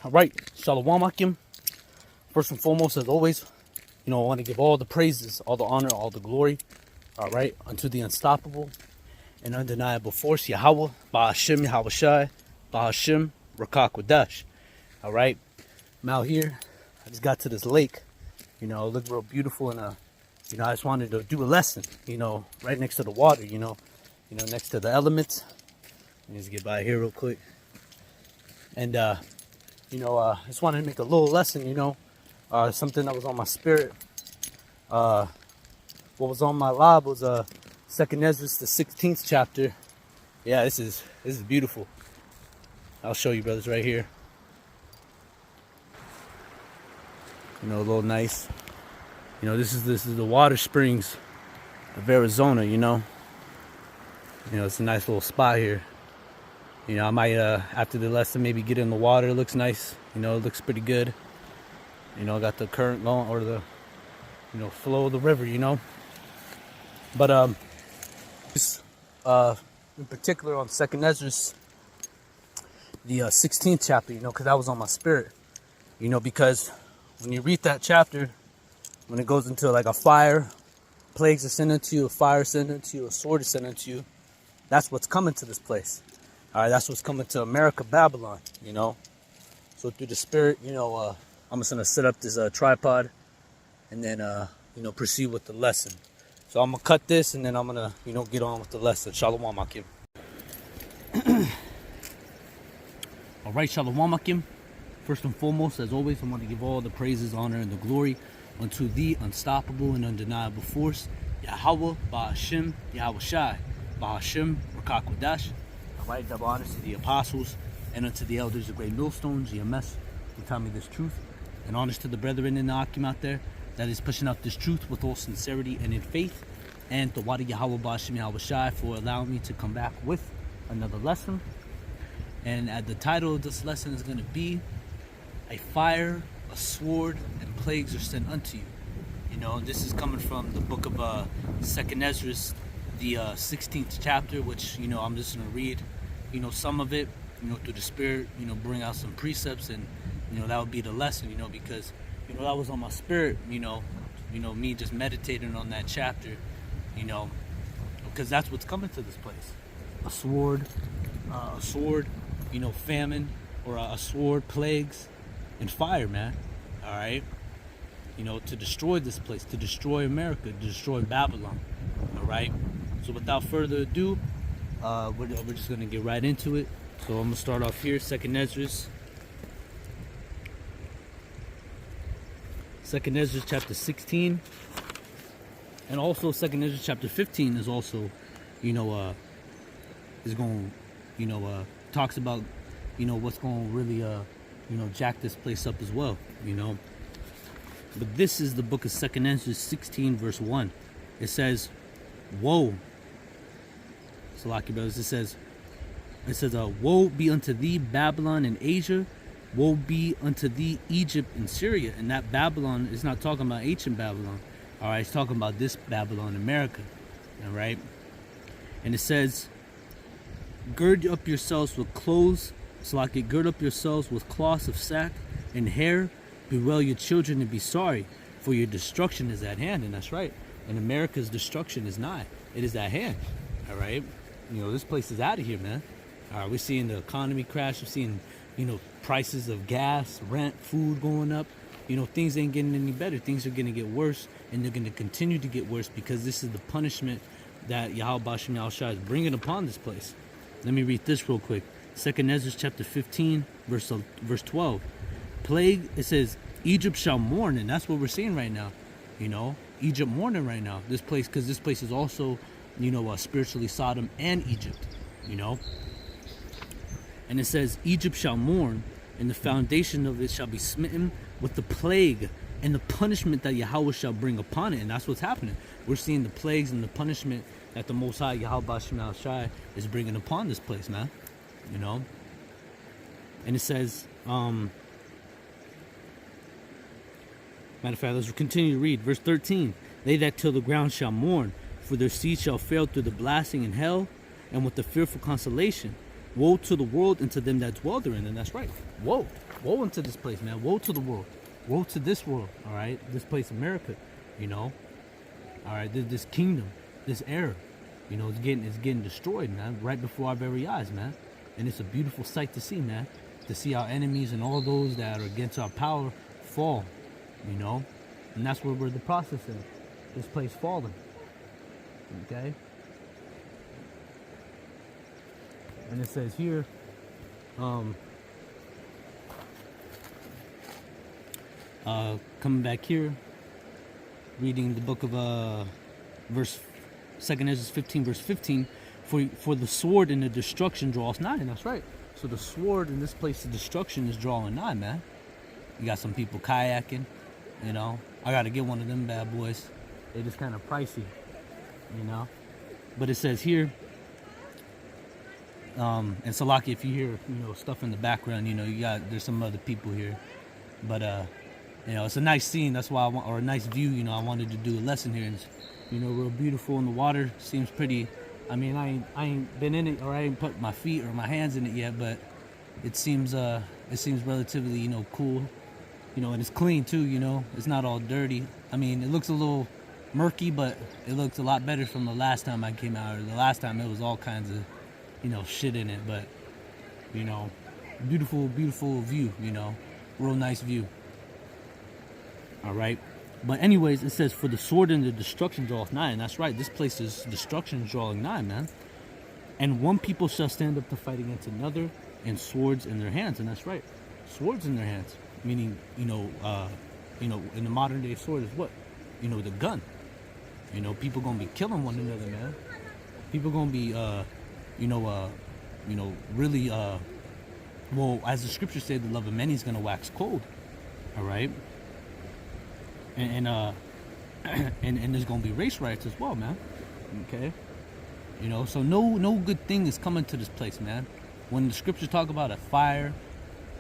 All right, Shalom Akim. First and foremost, as always, I want to give all the praises, all the honor, all the glory, all right, unto the unstoppable and undeniable force, Yahawah, YAHAWASHI, YAHAWASHI, Rakakwadash. All right, I'm out here. I just got to this lake. It looked real beautiful, and I just wanted to do a lesson. Right next to the water. Next to the elements. Let me just get by here real quick. And I just wanted to make a little lesson. Something that was on my spirit. What was on my lab was 2nd Ezra, the 16th chapter. Yeah, this is beautiful. I'll show you, brothers, right here. A little nice. This is the water springs of Arizona. It's a nice little spot here. I might after the lesson maybe get in the water. It looks nice. It looks pretty good. Got the current going, or the flow of the river. But just in particular on 2nd Ezra, the 16th chapter. Because that was on my spirit. Because when you read that chapter, when it goes into like a fire, plagues are sent into you, a fire is sent into you, a sword is sent into you, that's what's coming to this place. All right, that's what's coming to America, Babylon. So through the spirit, I'm just gonna set up this tripod, and then proceed with the lesson. So I'm gonna cut this, and then I'm gonna get on with the lesson. Shalom Akim. All right, Shalom Akim. First and foremost, as always, I want to give all the praises, honor, and the glory unto the unstoppable and undeniable force, Yahawah, YAHAWASHI, YAHAWASHI, YAHAWASHI, Rakakwadash. All right, double honors to the apostles and unto the elders of great millstones, GMS, who taught me this truth. And honors to the brethren in the Akim out there that is pushing out this truth with all sincerity and in faith. And to Wadi Yahawah, YAHAWASHI, YAHAWASHI for allowing me to come back with another lesson. And the title of this lesson is going to be A Fire, a Sword, and Plagues are sent unto you. This is coming from the book of 2nd Ezra, the 16th chapter, which I'm just going to read some of it through the spirit, bring out some precepts, and that would be the lesson, because that was on my spirit, me just meditating on that chapter, because that's what's coming to this place. A sword, famine, or a sword, plagues, and fire, man. All right, to destroy this place, to destroy America, to destroy Babylon. All right. So without further ado, we're just gonna get right into it. So I'm gonna start off here, 2nd Ezra. 2nd Ezra chapter 16, and also 2nd Ezra chapter 15 is also, is going, talks about, what's going to really, jack this place up as well, But this is the book of 2nd Ezra 16 verse 1. It says, "Woe." Salaki brothers, it says, "Woe be unto thee, Babylon and Asia. Woe be unto thee, Egypt and Syria." And that Babylon is not talking about ancient Babylon. All right, it's talking about this Babylon, America. All right. And it says, "Gird up yourselves with clothes, Salaki, gird up yourselves with cloths of sack and hair. Bewail your children and be sorry, for your destruction is at hand." And that's right. And America's destruction is nigh. It is at hand. All right. This place is out of here, man. All right, we're seeing the economy crash. We're seeing, prices of gas, rent, food going up. Things ain't getting any better. Things are going to get worse, and they're going to continue to get worse because this is the punishment that Yahawah, YAHAWASHI is bringing upon this place. Let me read this real quick. 2nd Ezra chapter 15, verse 12. Plague, it says, Egypt shall mourn, and that's what we're seeing right now. Egypt mourning right now. This place, because this place is also, spiritually Sodom and Egypt, And it says, Egypt shall mourn, and the foundation of it shall be smitten with the plague and the punishment that Yahawah shall bring upon it. And that's what's happening. We're seeing the plagues and the punishment that the Most High, Yahawah, YAHAWASHI, is bringing upon this place, man. And it says, matter of fact, let's continue to read. Verse 13. "They that till the ground shall mourn, for their seed shall fail through the blasting in hell, and with the fearful consolation. Woe to the world and to them that dwell therein. And that's right. Woe. Woe unto this place, man. Woe to the world. Woe to this world, all right? This place, America, you know? All right, this kingdom, this era, you know, it's getting destroyed, man, right before our very eyes, man. And it's a beautiful sight to see, man. To see our enemies and all those that are against our power fall, you know? And that's where we're the process of this place falling, okay? And it says here, coming back here, reading the book of Second Ezra 15, verse 15, for the sword and the destruction draws nigh. And that's right. So the sword in this place of destruction is drawing nigh, man. You got some people kayaking, you know. I gotta get one of them bad boys. They're just kind of pricey, you know. But it says here, and Salaki, if you hear, you know, stuff in the background, you know, there's some other people here. But you know, it's a nice scene. That's why or a nice view. You know, I wanted to do a lesson here. And it's, you know, real beautiful in the water. Seems pretty. I mean, I ain't been in it, or I ain't put my feet or my hands in it yet. But it seems relatively, you know, cool. You know, and it's clean too. You know, it's not all dirty. I mean, it looks a little murky, but it looks a lot better from the last time I came out. Or the last time it was all kinds of, you know, shit in it. But you know, beautiful view. You know, real nice view. All right, but anyways, it says, for the sword and the destruction draweth nigh. And that's right, this place is destruction drawing nigh, man. And one people shall stand up to fight against another, and swords in their hands. And that's right, swords in their hands, meaning, you know, in the modern day, sword is what? You know, the gun. You know, people gonna be killing one another, man. People gonna be really well, as the scripture said, the love of many is gonna wax cold. All right. And there's gonna be race riots as well, man. Okay, you know, so no good thing is coming to this place, man. When the scriptures talk about a fire,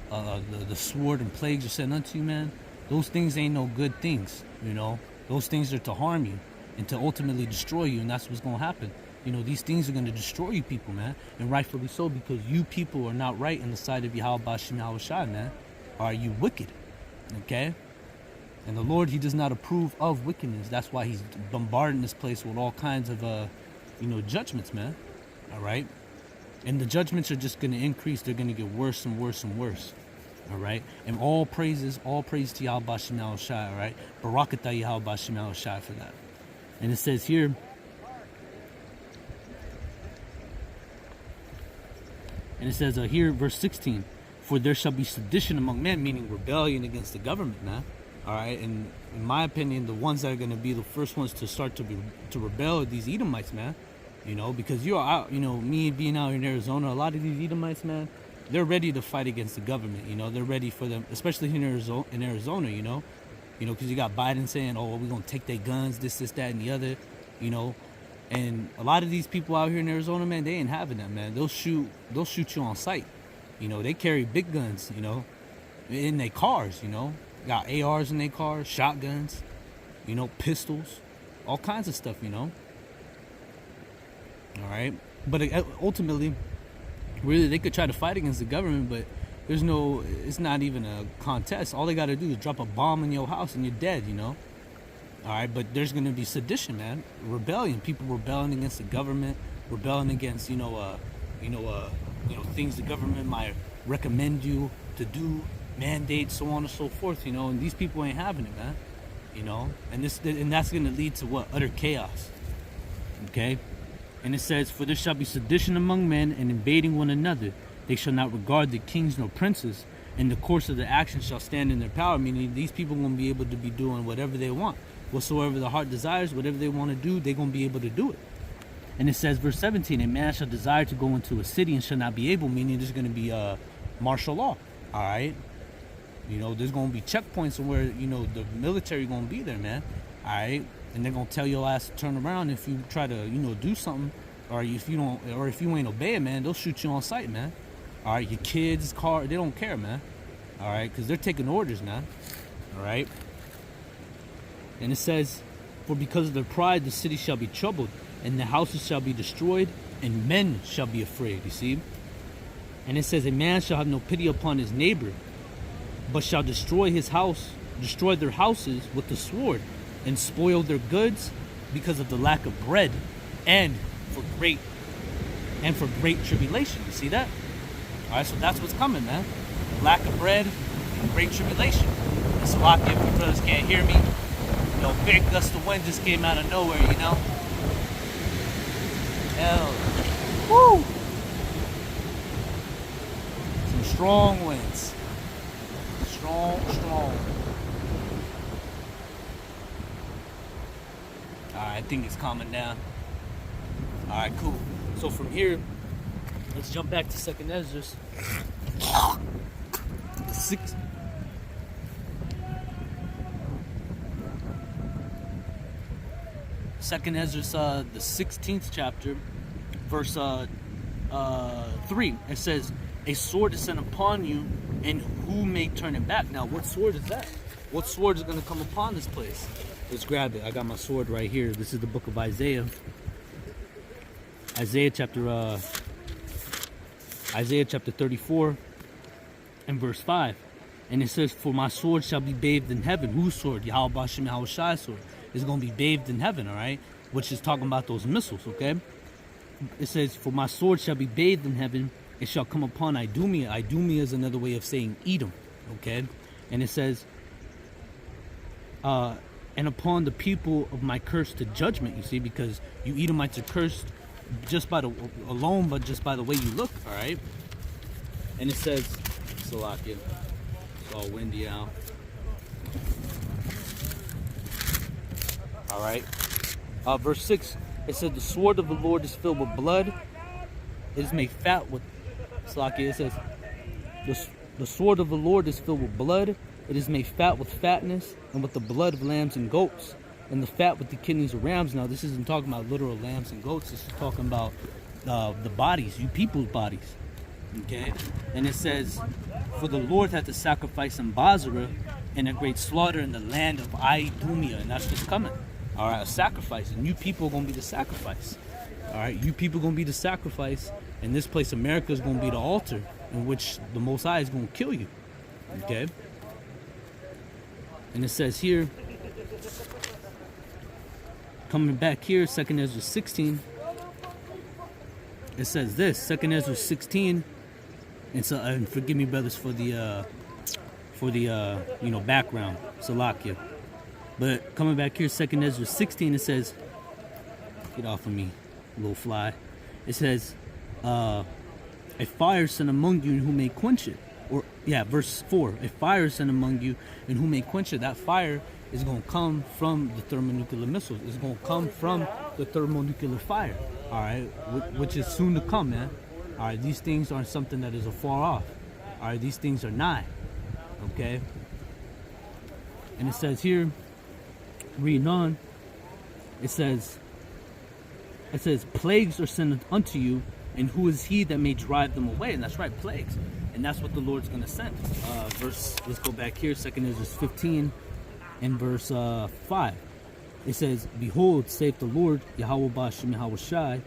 the sword and plagues are sent unto you, man, those things ain't no good things. You know, those things are to harm you and to ultimately destroy you, and that's what's gonna happen. You know, these things are gonna destroy you people, man, and rightfully so, because you people are not right in the sight of YAHAWASHI, man. Are you wicked? Okay. And the Lord, he does not approve of wickedness. That's why he's bombarding this place with all kinds of, you know, judgments, man. All right? And the judgments are just going to increase. They're going to get worse and worse and worse. All right? And all praise to Yahweh Shema Shai, all right? Barakatah Yahweh Shema Shai for that. And it says here, here, verse 16, for there shall be sedition among men, meaning rebellion against the government, man. All right, and in my opinion, the ones that are going to be the first ones to start to rebel are these Edomites, man. You know, because you're out, you know, me being out in Arizona, a lot of these Edomites, man, they're ready to fight against the government. You know, they're ready for them, especially in Arizona, you know, because you got Biden saying, oh, we're going to take their guns, this, that, and the other, you know. And a lot of these people out here in Arizona, man, they ain't having that, man. They'll shoot you on sight. You know, they carry big guns, you know, in their cars, you know. Got ARs in their cars, shotguns, you know, pistols, all kinds of stuff, you know. All right. But ultimately, really, they could try to fight against the government, but it's not even a contest. All they got to do is drop a bomb in your house and you're dead, you know. All right. But there's going to be sedition, man. Rebellion. People rebelling against the government, rebelling against, things the government might recommend you to do. Mandates, so on and so forth, you know, and these people ain't having it, man, you know, and that's going to lead to what? Utter chaos. Okay. And it says, for there shall be sedition among men, and invading one another. They shall not regard the kings nor princes, and the course of their action shall stand in their power, meaning these people won't be able to be doing whatever they want. Whatsoever the heart desires, whatever they want to do, they're going to be able to do it. And it says, verse 17, a man shall desire to go into a city and shall not be able, meaning there's going to be martial law. All right. You know, there's going to be checkpoints where, you know, the military going to be there, man. All right. And they're going to tell your ass to turn around if you try to, you know, do something. Or if you ain't obeying, man, they'll shoot you on sight, man. All right. Your kids, car, they don't care, man. All right. Because they're taking orders, man. All right. And it says, for because of their pride, the city shall be troubled, and the houses shall be destroyed, and men shall be afraid. You see? And it says, a man shall have no pity upon his neighbor, but shall destroy their houses with the sword, and spoil their goods because of the lack of bread, and for great tribulation. You see that? All right, so that's what's coming, man. Lack of bread and great tribulation. And so if you brothers can't hear me, big gust of wind just came out of nowhere, Hell, woo! Some strong winds. Strong. Alright, I think it's calming down. Alright, cool. So from here, let's jump back to 2nd Ezra. Second Ezra, the 16th chapter, verse 3. It says, a sword is sent upon you, and who may turn it back? Now, what sword is that? What sword is going to come upon this place? Let's grab it. I got my sword right here. This is the book of Isaiah. Isaiah chapter 34 and verse 5. And it says, for my sword shall be bathed in heaven. Whose sword? YAHAWASHI, YAHAWASHI's sword. Is going to be bathed in heaven, all right? Which is talking about those missiles, okay? It says, for my sword shall be bathed in heaven. It shall come upon Idumea. Idumea is another way of saying Edom, okay? And it says, and upon the people of my curse to judgment, you see, because you Edomites are cursed just by but just by the way you look, all right? And it says, Salakia, it's all windy out. All right. Verse 6, it said, the sword of the Lord is filled with blood. It is made fat with, Salakia, it says, the sword of the Lord is filled with blood. It is made fat with fatness, and with the blood of lambs and goats, and the fat with the kidneys of rams. Now, this isn't talking about literal lambs and goats. This is talking about the bodies, you people's bodies. Okay? And it says, for the Lord hath a sacrifice in Basra, and a great slaughter in the land of Idumea. And that's what's coming. All right, a sacrifice. And you people are going to be the sacrifice. All right, you people are going to be the sacrifice. And this place, America, is going to be the altar in which the Most High is going to kill you. Okay? And it says here, coming back here, 2nd Ezra 16, it says this, 2nd Ezra 16, and forgive me, brothers, for the background, Salakia. But coming back here, 2nd Ezra 16, it says, get off of me, little fly. It says, a fire sent among you, and who may quench it? Verse 4, a fire sent among you, and who may quench it? That fire is going to come from the thermonuclear missiles. It's going to come from the thermonuclear fire, all right, which is soon to come, man. All right, these things aren't something that is afar off. All right, these things are nigh, okay? And it says here, reading on, it says, plagues are sent unto you, and who is he that may drive them away? And that's right, plagues. And that's what the Lord's going to send. Let's go back here, 2nd Ezra 15 and verse 5. It says, behold, saith the Lord, YAHAWASHI, YAHAWASHI,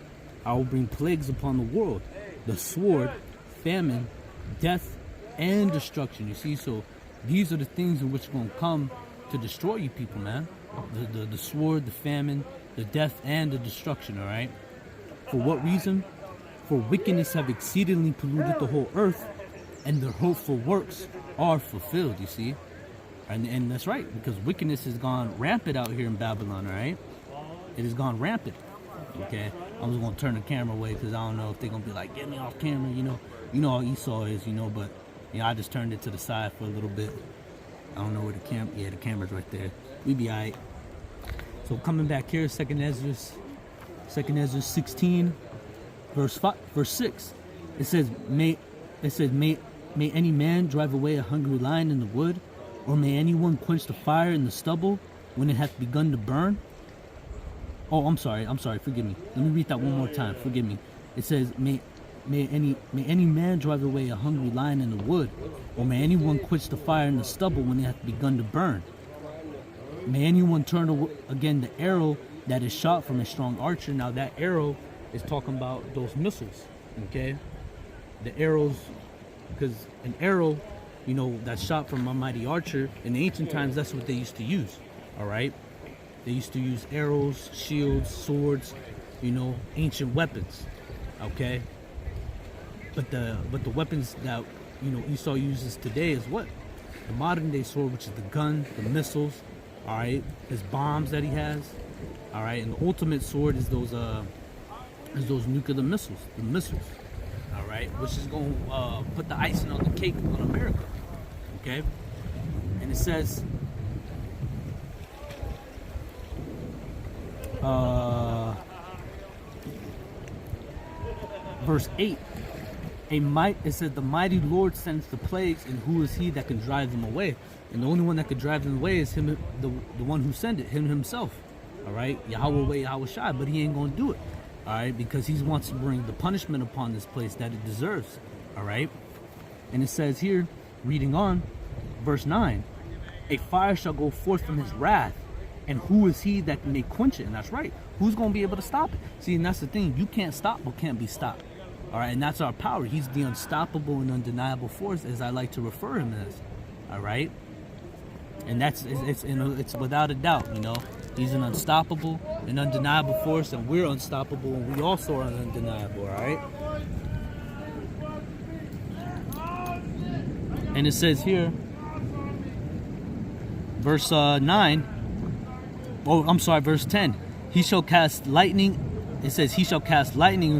I will bring plagues upon the world, the sword, famine, death, and destruction. You see, so these are the things in which are going to come to destroy you people, man. The sword, the famine, the death, and the destruction, all right? For what reason? For wickedness have exceedingly polluted the whole earth, and their hopeful works are fulfilled, you see? And that's right, because wickedness has gone rampant out here in Babylon, all right? It has gone rampant, okay? I'm just going to turn the camera away because I don't know if they're going to be like, get me off camera, you know how Esau is, but I just turned it to the side for a little bit. I don't know where the camera's right there. We be all right. So coming back here, 2nd Ezra 16, verse 6. It says, may any man drive away a hungry lion in the wood, or may anyone quench the fire in the stubble when it hath begun to burn? Oh, I'm sorry, forgive me. Let me read that one more time, forgive me. It says, may any man drive away a hungry lion in the wood, or may anyone quench the fire in the stubble when it hath begun to burn? May anyone turn again the arrow that is shot from a strong archer. Now that arrow is talking about those missiles, okay? the arrows, because an arrow, you know, that's shot from a mighty archer, in the ancient times, that's what they used to use, all right? They used to use arrows, shields, swords, you know, ancient weapons, okay? But the weapons that, you know, Esau uses today is what? The modern day sword, which is the gun, the missiles, all right? His bombs that he has, all right? And the ultimate sword is those nuclear missiles, the missiles, all right? Which is going to put the icing on the cake on America, okay? And it says, verse 8, it said, the mighty Lord sends the plagues, and who is he that can drive them away? And the only one that could drive them away is him, the one who sent it, him himself. All right, YAHAWAH, YAHAWASHI, but he ain't gonna do it. All right, because he wants to bring the punishment upon this place that it deserves. All right, and it says here, reading on, verse 9, a fire shall go forth from his wrath, and who is he that may quench it? And that's right, who's gonna be able to stop it? See, and that's the thing, you can't stop what can't be stopped. All right, and that's our power. He's the unstoppable and undeniable force, as I like to refer him as. All right, and that's it's without a doubt. You know, he's an unstoppable and undeniable force, and we're unstoppable, and we also are undeniable. All right, and it says here, verse 9. Oh, I'm sorry, verse 10. He shall cast lightning. It says he shall cast lightning,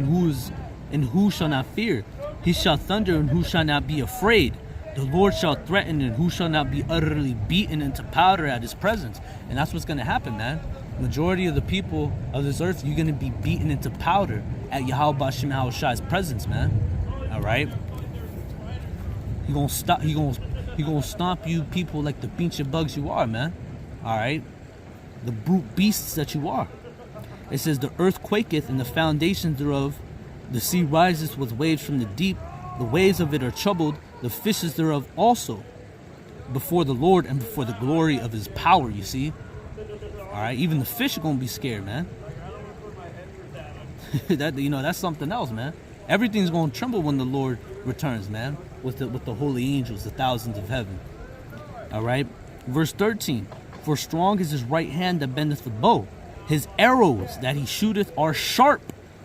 and who shall not fear? He shall thunder, and who shall not be afraid? The Lord shall threaten, and who shall not be utterly beaten into powder at his presence? And that's what's going to happen, man. Majority of the people of this earth, you're going to be beaten into powder at YAHAWASHI's presence, man. All right? He gonna stop. He gonna stomp you people like the pinche bugs you are, man. All right? The brute beasts that you are. It says the earth quaketh, and the foundations thereof. The sea rises with waves from the deep. The waves of it are troubled. The fishes thereof also. Before the Lord and before the glory of his power, you see. All right, even the fish are going to be scared, man. That's something else, man. Everything's going to tremble when the Lord returns, man. With the holy angels, the thousands of heaven. All right. Verse 13. For strong is his right hand that bendeth the bow. His arrows that he shooteth are sharp,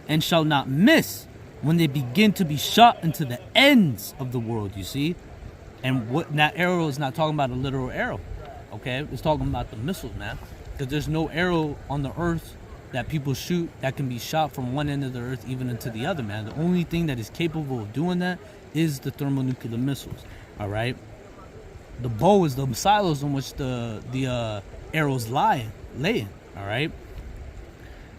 and shall not miss when they begin to be shot into the ends of the world, you see? And what that arrow is not talking about a literal arrow, okay? It's talking about the missiles, man. Because there's no arrow on the earth that people shoot that can be shot from one end of the earth even into the other, man. The only thing that is capable of doing that is the thermonuclear missiles, all right? The bow is the silos in which the arrows laying, all right?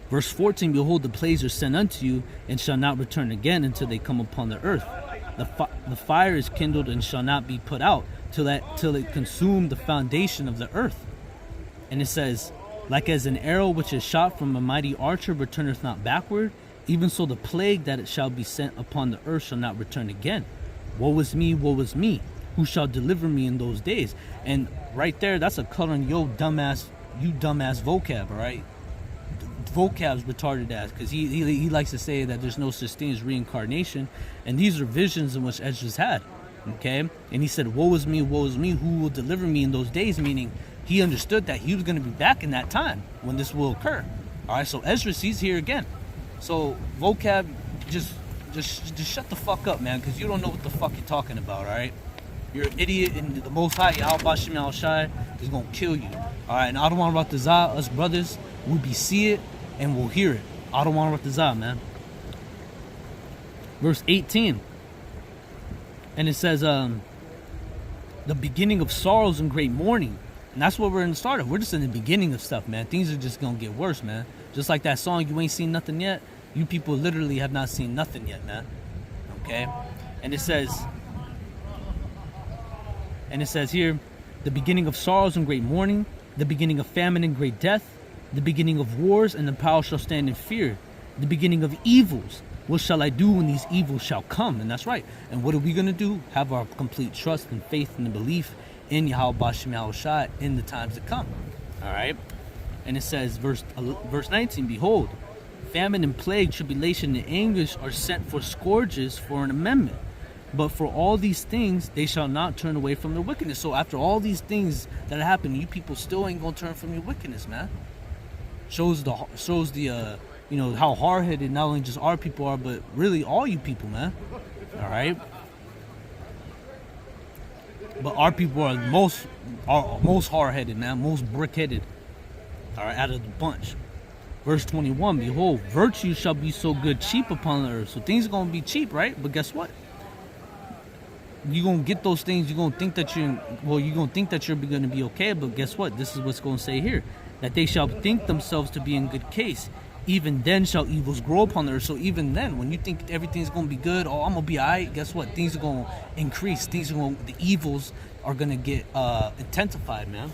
Verse 14, behold, the plagues are sent unto you, and shall not return again until they come upon the earth. The fire is kindled and shall not be put out till it consume the foundation of the earth. And it says, like as an arrow which is shot from a mighty archer returneth not backward, even so the plague that it shall be sent upon the earth shall not return again. Woe is me, who shall deliver me in those days? And right there, that's a cut on you dumbass vocab, all right? Vocab's retarded ass, because he likes to say that there's no such thing as reincarnation, and these are visions in which Esdras had, okay? And he said, woe is me, who will deliver me in those days? Meaning he understood that he was going to be back in that time when this will occur. All right, so Esdras, he's here again. So vocab, just shut the fuck up, man, because you don't know what the fuck you're talking about. All right, you're an idiot, and the Most High YAHAWASHI is gonna kill you. All right, and I don't want to Ratazah, us brothers, we'll be see it and we'll hear it. I don't want to Ratazah, man. Verse 18, and it says, the beginning of sorrows and great mourning. And that's what we're in the start of. We're just in the beginning of stuff, man. Things are just gonna get worse, man. Just like that song, you ain't seen nothing yet. You people literally have not seen nothing yet, man. Okay? And it says here, the beginning of sorrows and great mourning, the beginning of famine and great death, the beginning of wars, and the power shall stand in fear, the beginning of evils. What shall I do when these evils shall come? And that's right. And what are we going to do? Have our complete trust and faith and belief in YAHAWASHI in the times to come. All right? And it says, verse 19, behold, famine and plague, tribulation and anguish are sent for scourges for an amendment. But for all these things, they shall not turn away from their wickedness. So after all these things that happen, you people still ain't gonna turn from your wickedness, man. Shows the you know, how hard-headed not only just our people are, but really all you people, man. All right. But our people are most hard-headed, man, most brick-headed. All right, out of the bunch. Verse 21, behold, virtue shall be so good cheap upon the earth. So things are going to be cheap, right? But guess what? You're going to get those things. You're going to think that you're going to be okay. But guess what? This is what's going to say here. That they shall think themselves to be in good case. Even then shall evils grow upon the earth. So even then, when you think everything's going to be good, oh, I'm going to be all right, guess what? Things are going to increase. The evils are going to get intensified, man.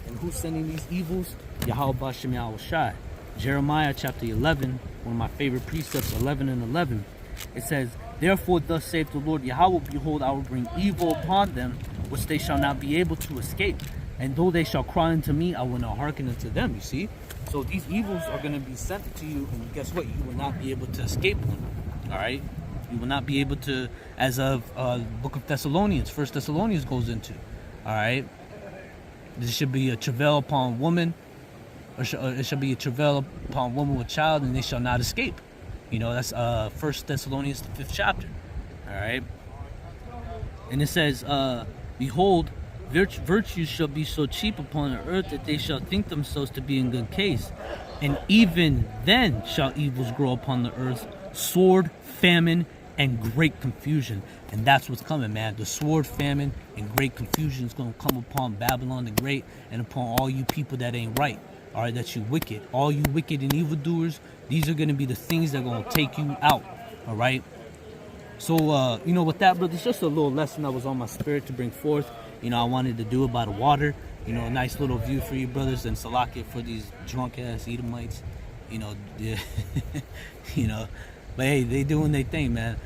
And who's sending these evils? YAHAWASHI. Jeremiah chapter 11, one of my favorite precepts, 11 and 11. It says, therefore thus saith the Lord Yahweh, behold, I will bring evil upon them, which they shall not be able to escape. And though they shall cry unto me, I will not hearken unto them. You see? So these evils are going to be sent to you, and guess what? You will not be able to escape them. All right? You will not be able to, as of book of Thessalonians, 1 Thessalonians goes into. All right? This should be a travail upon woman. It shall be a travail upon woman with child, and they shall not escape. You know, that's 1 Thessalonians, the 5th chapter. All right? And it says, behold, virtue shall be so cheap upon the earth that they shall think themselves to be in good case. And even then shall evils grow upon the earth, sword, famine, and great confusion. And that's what's coming, man. The sword, famine, and great confusion is going to come upon Babylon the Great and upon all you people that ain't right. All right, that you wicked. All you wicked and evildoers, these are going to be the things that are going to take you out. All right? So, you know, with that, brother, it's just a little lesson that was on my spirit to bring forth. You know, I wanted to do it by the water. You know, a nice little view for you brothers, and Salakia for these drunk-ass Edomites. You know, yeah, you know. But, hey, they doing their thing, man.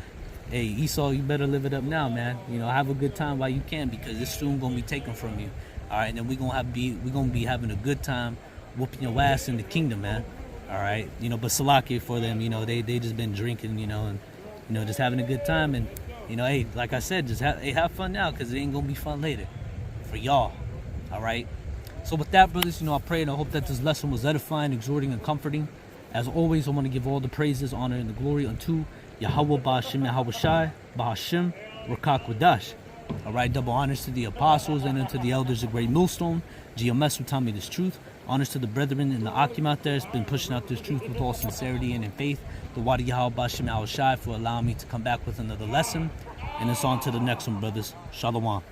Hey, Esau, you better live it up now, man. You know, have a good time while you can, because it's soon going to be taken from you. All right, and then we're going to be having a good time whooping your ass in the kingdom, man. All right, you know, but Salakia for them, you know, they just been drinking, you know, and, you know, just having a good time. And, you know, hey, like I said, just have fun now, because it ain't going to be fun later for y'all. All right. So with that, brothers, you know, I pray and I hope that this lesson was edifying, exhorting, and comforting. As always, I want to give all the praises, honor, and the glory unto Yahawah Ba'Hashem Yahawashai Ba'Hashem Rakak Wadash. All right, double honors to the apostles and unto the elders of Great Millstone. GMS who taught me this truth. Honors to the brethren in the Akim out there. It's been pushing out this truth with all sincerity and in faith. The Wadi Yahawah Ba'Hashem Yahawashai for allowing me to come back with another lesson. And it's on to the next one, brothers. Shalom.